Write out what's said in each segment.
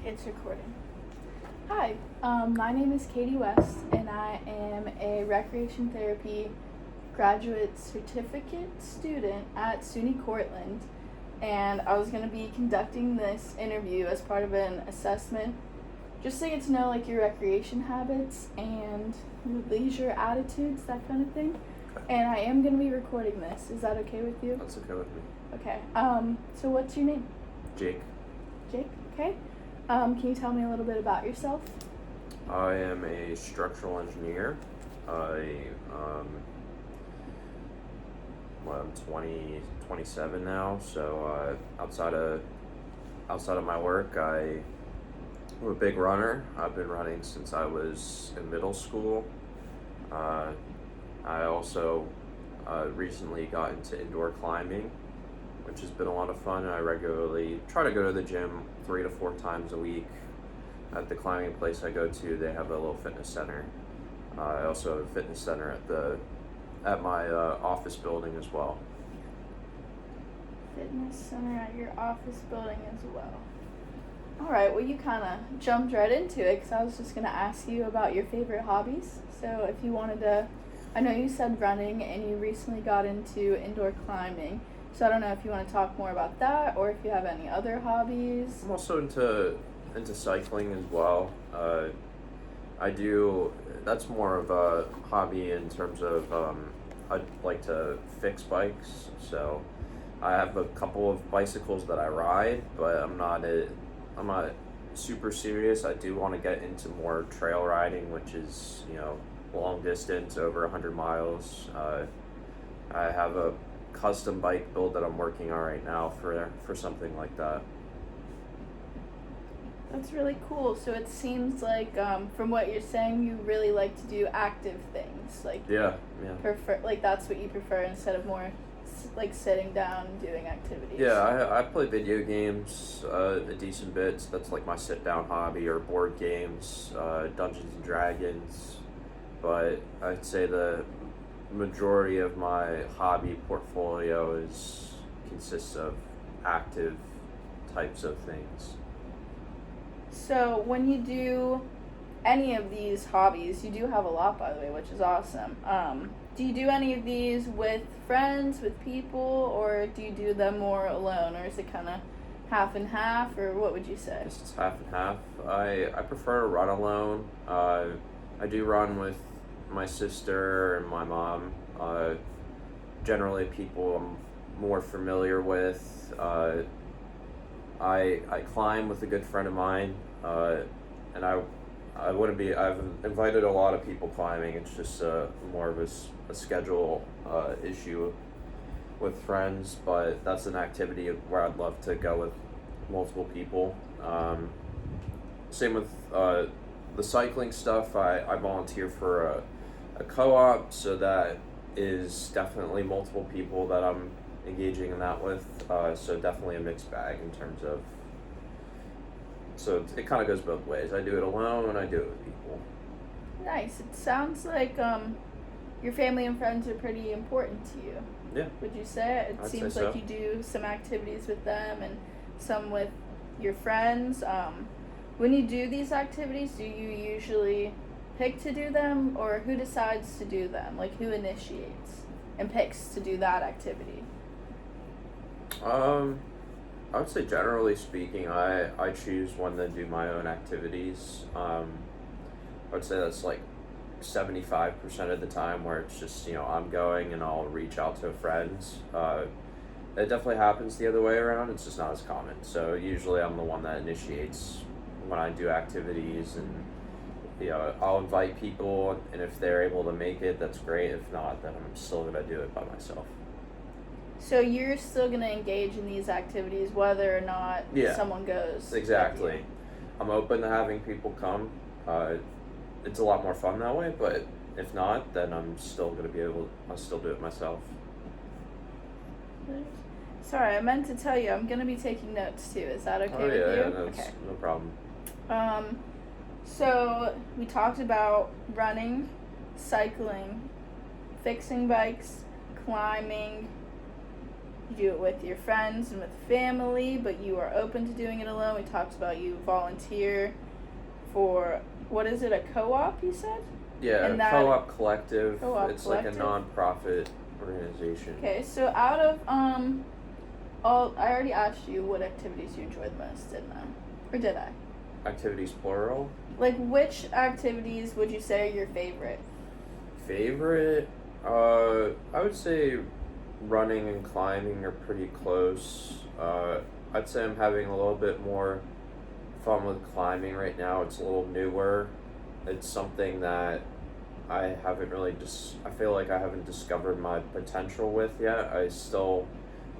It's recording. Hi, my name is Katie West, and I am a recreation therapy graduate certificate student at SUNY Cortland. And I was going to be conducting this interview as part of an assessment, just to get to know like your recreation habits and leisure attitudes, that kind of thing. And I am going to be recording this. Is that okay with you? That's okay with me. Okay. So what's your name? Jake. Jake? Okay. Can you tell me a little bit about yourself? I am a structural engineer. I'm 27 now, so outside of my work, I'm a big runner. I've been running since I was in middle school. I also recently got into indoor climbing, which has been a lot of fun. I regularly try to go to the gym 3 to 4 times a week. At the climbing place I go to, they have a little fitness center. I also have a fitness center at my office building as well. Fitness center at your office building as well. All right, well, you kind of jumped right into it because I was just going to ask you about your favorite hobbies. So if you wanted to, I know you said running and you recently got into indoor climbing. So I don't know if you want to talk more about that or if you have any other hobbies. I'm also into cycling as well. That's more of a hobby in terms of I like to fix bikes. So I have a couple of bicycles that I ride, but I'm not super serious. I do want to get into more trail riding, which is, long distance, over 100 miles. I have a custom bike build that I'm working on right now for something like that. That's really cool. So it seems like from what you're saying, you really like to do active things. Yeah. Prefer, like that's what you prefer instead of more like sitting down and doing activities. Yeah, I play video games a decent bit. So that's like my sit down hobby, or board games, Dungeons and Dragons. But I'd say the majority of my hobby portfolio consists of active types of things. So when you do any of these hobbies, you do have a lot, by the way, which is awesome. Do you do any of these with friends, with people, or do you do them more alone, or is it kind of half and half, or what would you say? It's half and half. I prefer to run alone. I do run with my sister and my mom. Generally people I'm more familiar with. I climb with a good friend of mine, and I've invited a lot of people climbing. It's just more of a schedule issue with friends, but that's an activity where I'd love to go with multiple people. Same with the cycling stuff. I volunteer for a co-op, so that is definitely multiple people that I'm engaging in that with. So definitely a mixed bag in terms of. So it kind of goes both ways. I do it alone and I do it with people. Nice. It sounds like your family and friends are pretty important to you. Yeah. Would you say? It I'd seems say like so. you do some activities with them and some with your friends. When you do these activities, do you usually pick to do them, or who decides to do them? Like, who initiates and picks to do that activity? I would say generally speaking, I choose when to do my own activities. I would say that's like 75% of the time where it's just, I'm going and I'll reach out to friends. It definitely happens the other way around. It's just not as common. So usually I'm the one that initiates when I do activities, and I'll invite people, and if they're able to make it, that's great. If not, then I'm still gonna do it by myself. So you're still going to engage in these activities whether or not someone goes. Exactly. With you. I'm open to having people come. It's a lot more fun that way, but if not, then I'll still do it myself. Sorry, I meant to tell you, I'm going to be taking notes too. Is that okay with you? Yeah, that's no problem. So we talked about running, cycling, fixing bikes, climbing. you do it with your friends and with family, but you are open to doing it alone. We talked about you volunteer for, what is it, a co-op, you said? Yeah, And that- Co-op Collective. Co-op it's Collective? like a non-profit organization. Okay, so out of all, I already asked you what activities you enjoy the most, didn't I? Or did I? Activities plural. Like, which activities would you say are your favorite? Favorite? I would say running and climbing are pretty close. I'd say I'm having a little bit more fun with climbing right now. It's a little newer. It's something that I haven't really I feel like I haven't discovered my potential with yet. I still,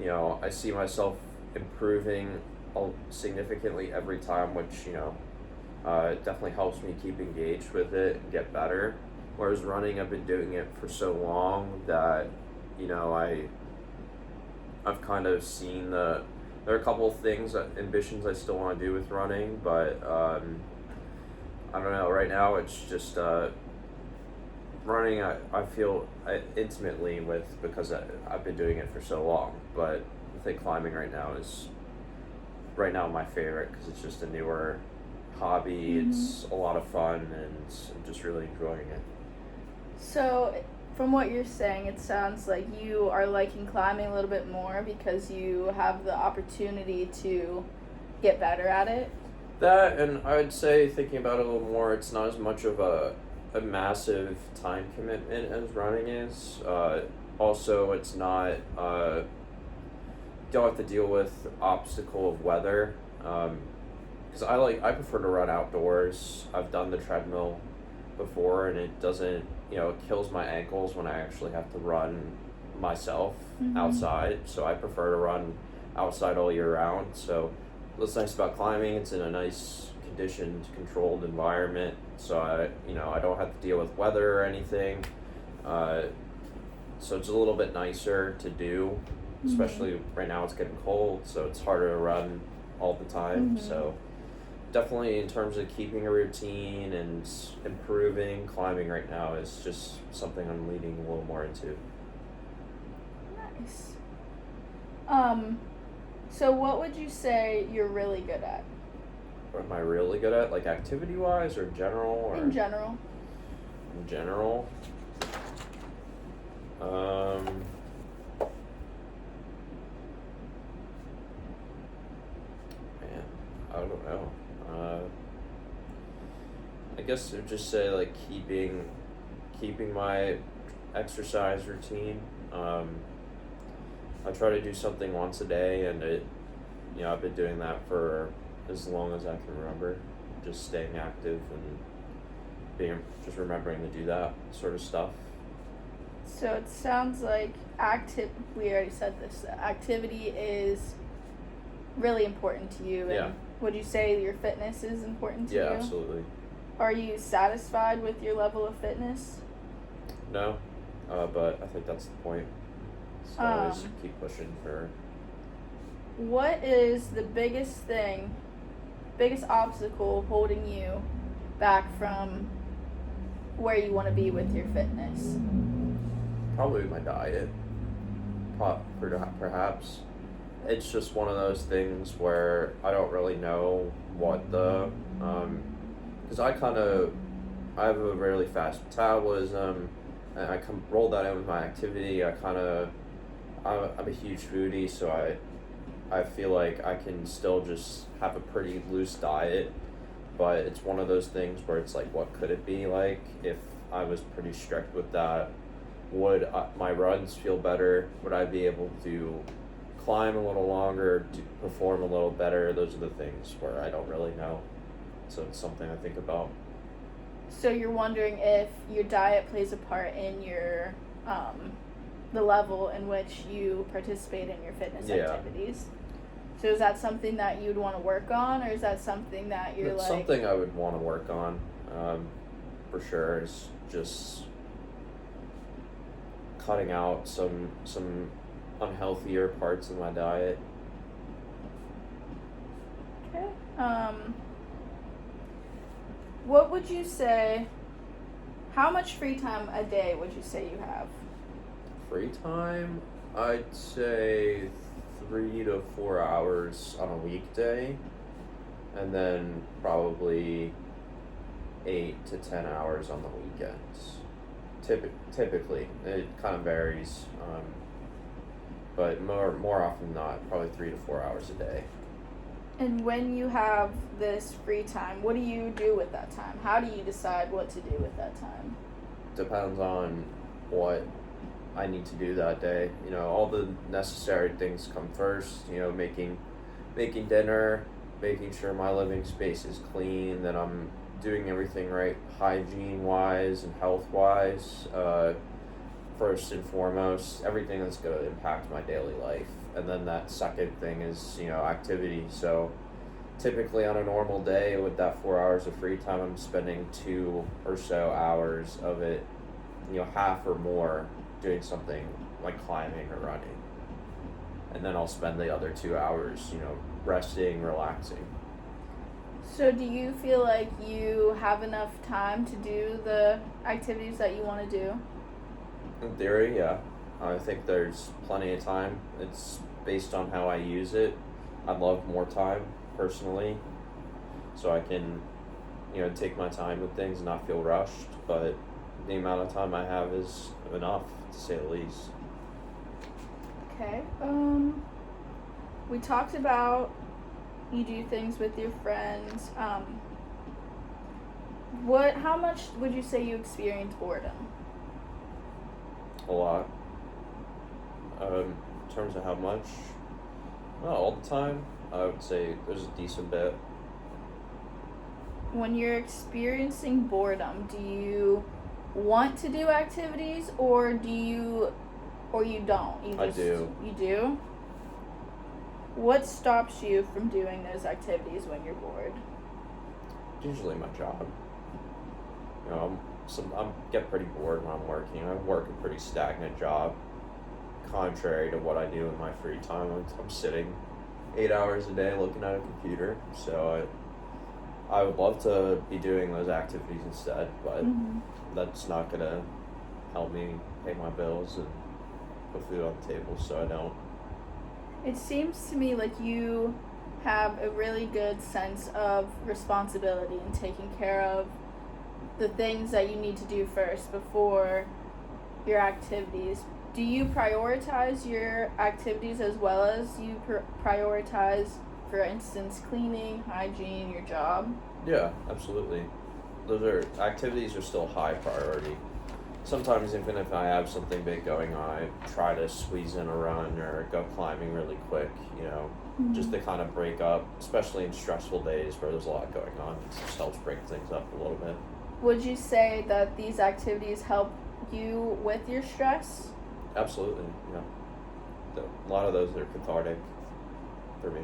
I see myself improving significantly every time, which, it definitely helps me keep engaged with it and get better. Whereas running, I've been doing it for so long that, I've kind of seen there are a couple of things, ambitions I still want to do with running, but I don't know. Right now, it's just running. I feel intimately with because I've been doing it for so long. But I think climbing right now is my favorite because it's just a newer hobby. Mm-hmm. It's a lot of fun, and I'm just really enjoying it. So, from what you're saying, it sounds like you are liking climbing a little bit more because you have the opportunity to get better at it. That, and I would say, thinking about it a little more, it's not as much of a massive time commitment as running is. Also, it's not, don't have to deal with the obstacle of weather. Because I prefer to run outdoors. I've done the treadmill before, and it doesn't, it kills my ankles when I actually have to run myself outside. So I prefer to run outside all year round. So what's nice about climbing, it's in a nice conditioned, controlled environment. So I don't have to deal with weather or anything. So it's a little bit nicer to do, especially right now it's getting cold, so it's harder to run all the time. So definitely in terms of keeping a routine and improving, climbing right now is just something I'm leaning a little more into. Nice. So what would you say you're really good at? What am I really good at? Like activity wise or general? Or In general. In general? Man, I don't know. I guess I would just say like keeping my exercise routine. I try to do something once a day, and I've been doing that for as long as I can remember. Just staying active and just remembering to do that sort of stuff. So it sounds like we already said this, activity is really important to you. Yeah. And would you say your fitness is important to you? Yeah, absolutely. Are you satisfied with your level of fitness? No, but I think that's the point. So always keep pushing for. What is the biggest obstacle holding you back from where you want to be with your fitness? Probably my diet. Perhaps. It's just one of those things where I don't really know what because I have a really fast metabolism, and I roll that in with my activity. I'm a huge foodie, so I feel like I can still just have a pretty loose diet, but it's one of those things where it's like, what could it be like if I was pretty strict with that? Would my runs feel better? Would I be able to climb a little longer, to perform a little better? Those are the things where I don't really know. So it's something I think about. So you're wondering if your diet plays a part in your the level in which you participate in your fitness activities. So is that something that you'd want to work on, or is that something that you're It's something I would want to work on, for sure. Is just cutting out some unhealthier parts of my diet. Okay. What would you say? How much free time a day would you say you have? Free time, I'd say 3 to 4 hours on a weekday, and then probably 8 to 10 hours on the weekends. Typically, it kind of varies, but more often than not, probably 3 to 4 hours a day. And when you have this free time, what do you do with that time? How do you decide what to do with that time? Depends on what I need to do that day. All the necessary things come first. Making dinner, making sure my living space is clean, that I'm doing everything right, hygiene wise and health wise. First and foremost, everything that's going to impact my daily life. And then that second thing is, activity. So typically on a normal day with that 4 hours of free time, I'm spending 2 or so hours of it, half or more doing something like climbing or running. And then I'll spend the other 2 hours, resting, relaxing. So do you feel like you have enough time to do the activities that you want to do? In theory, yeah. I think there's plenty of time. It's based on how I use it. I'd love more time, personally, so I can, take my time with things and not feel rushed, but the amount of time I have is enough, to say the least. Okay. We talked about you do things with your friends. How much would you say you experience boredom? A lot. In terms of how much, not all the time. I would say there's a decent bit. When you're experiencing boredom, do you want to do activities or you don't? I do. You do? What stops you from doing those activities when you're bored? Usually my job. I get pretty bored when I'm working. I work a pretty stagnant job, contrary to what I do in my free time. I'm sitting 8 hours a day looking at a computer, so I would love to be doing those activities instead, but that's not gonna help me pay my bills and put food on the table, so I don't. It seems to me like you have a really good sense of responsibility in taking care of the things that you need to do first before your activities. Do you prioritize your activities as well as you prioritize, for instance, cleaning, hygiene, your job? Yeah, absolutely. Activities are still high priority. Sometimes even if I have something big going on, I try to squeeze in a run or go climbing really quick, just to kind of break up, especially in stressful days where there's a lot going on. It just helps break things up a little bit. Would you say that these activities help you with your stress? Absolutely, yeah. A lot of those are cathartic for me.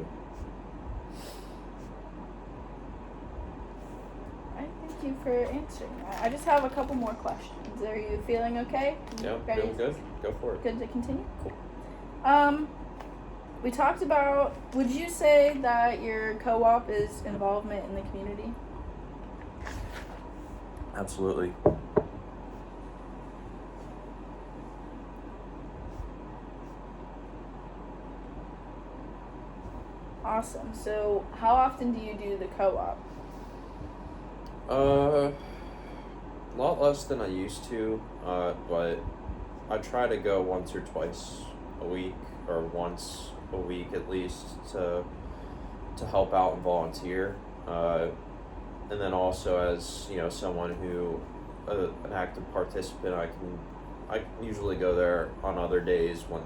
All right, thank you for answering that. I just have a couple more questions. Are you feeling okay? Yeah, Ready? feeling good. Go for it. Good to continue? Cool. We talked about, would you say that your co-op is involvement in the community? Absolutely. Awesome. So how often do you do the co-op? A lot less than I used to, but I try to go once or twice a week, or once a week at least, to help out and volunteer. And then also as someone who an active participant, I can usually go there on other days when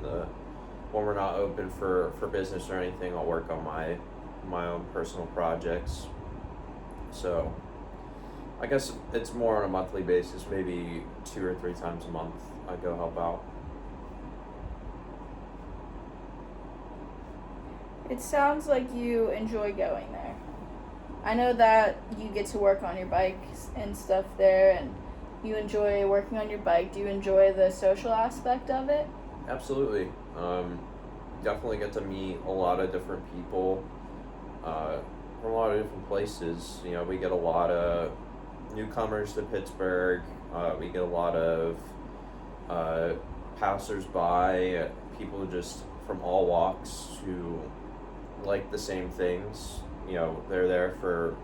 we're not open for business or anything. I'll work on my own personal projects. So I guess it's more on a monthly basis, maybe 2 or 3 times a month I go help out. It sounds like you enjoy going there. I know that you get to work on your bikes and stuff there, and you enjoy working on your bike. Do you enjoy the social aspect of it? Absolutely. Definitely get to meet a lot of different people from a lot of different places. We get a lot of newcomers to Pittsburgh. We get a lot of passers-by, people just from all walks who like the same things. You know, they're there for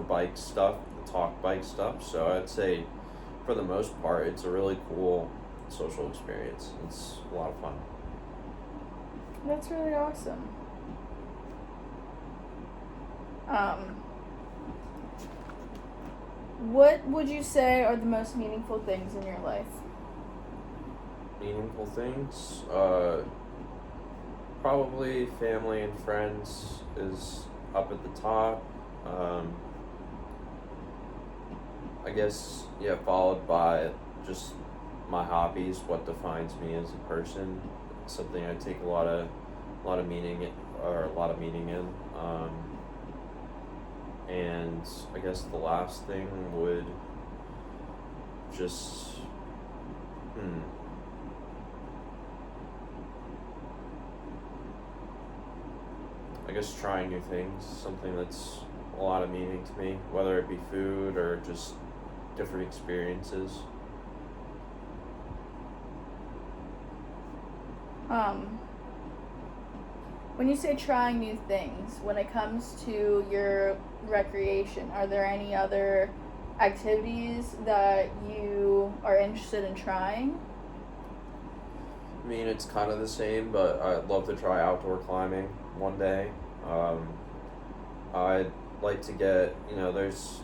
bike stuff, talk bike stuff. So I'd say, for the most part, it's a really cool social experience. It's a lot of fun. That's really awesome. What would you say are the most meaningful things in your life? Meaningful things, probably family and friends is up at the top. I guess, yeah, followed by just my hobbies, what defines me as a person. Something I take a lot of meaning in. And I guess the last thing would just I guess trying new things, something that's a lot of meaning to me, whether it be food or just different experiences. When you say trying new things, when it comes to your recreation, are there any other activities that you are interested in trying? I mean, it's kind of the same, but I'd love to try outdoor climbing one day. I'd like to get, there's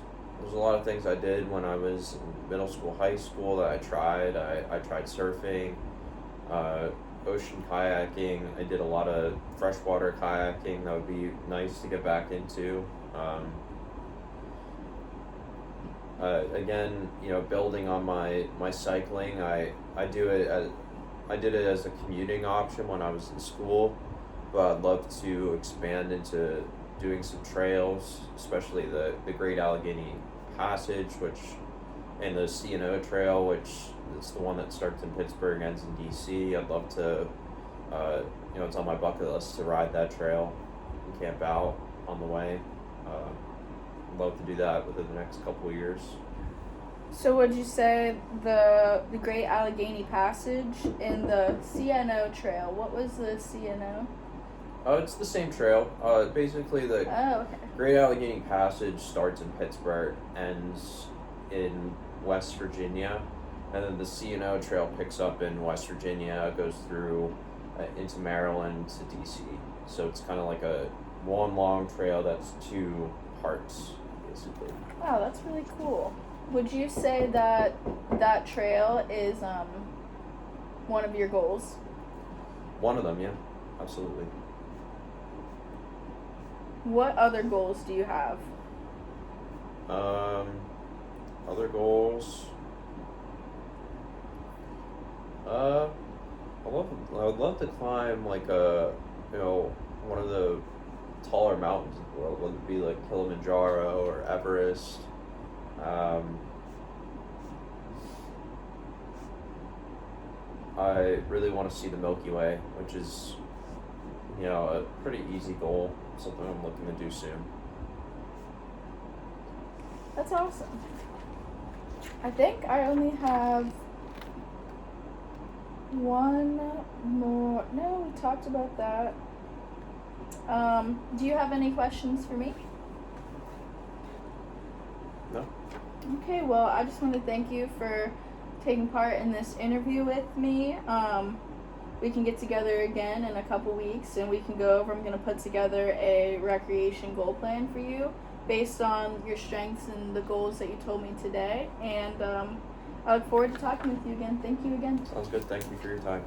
a lot of things I did when I was in middle school, high school that I tried. I tried surfing, ocean kayaking. I did a lot of freshwater kayaking. That would be nice to get back into. Again, building on my cycling, I did it as a commuting option when I was in school, but I'd love to expand into doing some trails, especially the Great Allegheny Passage, and the C&O Trail, which is the one that starts in Pittsburgh, ends in DC. I'd love to, it's on my bucket list to ride that trail and camp out on the way. I'd love to do that within the next couple of years. So would you say the Great Allegheny Passage and the C&O Trail, what was the C&O? It's the same trail. Basically, the Great Allegheny Passage starts in Pittsburgh, ends in West Virginia, and then the C&O Trail picks up in West Virginia, goes through into Maryland to DC. So it's kind of like a one long trail that's two parts, basically. Wow, that's really cool. Would you say that trail is one of your goals? One of them, yeah, absolutely. What other goals do you have? Other goals. I would love to climb like one of the taller mountains in the world, whether it be like Kilimanjaro or Everest. I really want to see the Milky Way, which is, a pretty easy goal, something I'm looking to do soon. That's awesome. I think I only have one more. No, we talked about that. Do you have any questions for me? No. Okay, well, I just want to thank you for taking part in this interview with me. We can get together again in a couple weeks and we can go over. I'm going to put together a recreation goal plan for you based on your strengths and the goals that you told me today. And I look forward to talking with you again. Thank you again. Sounds good. Thank you for your time.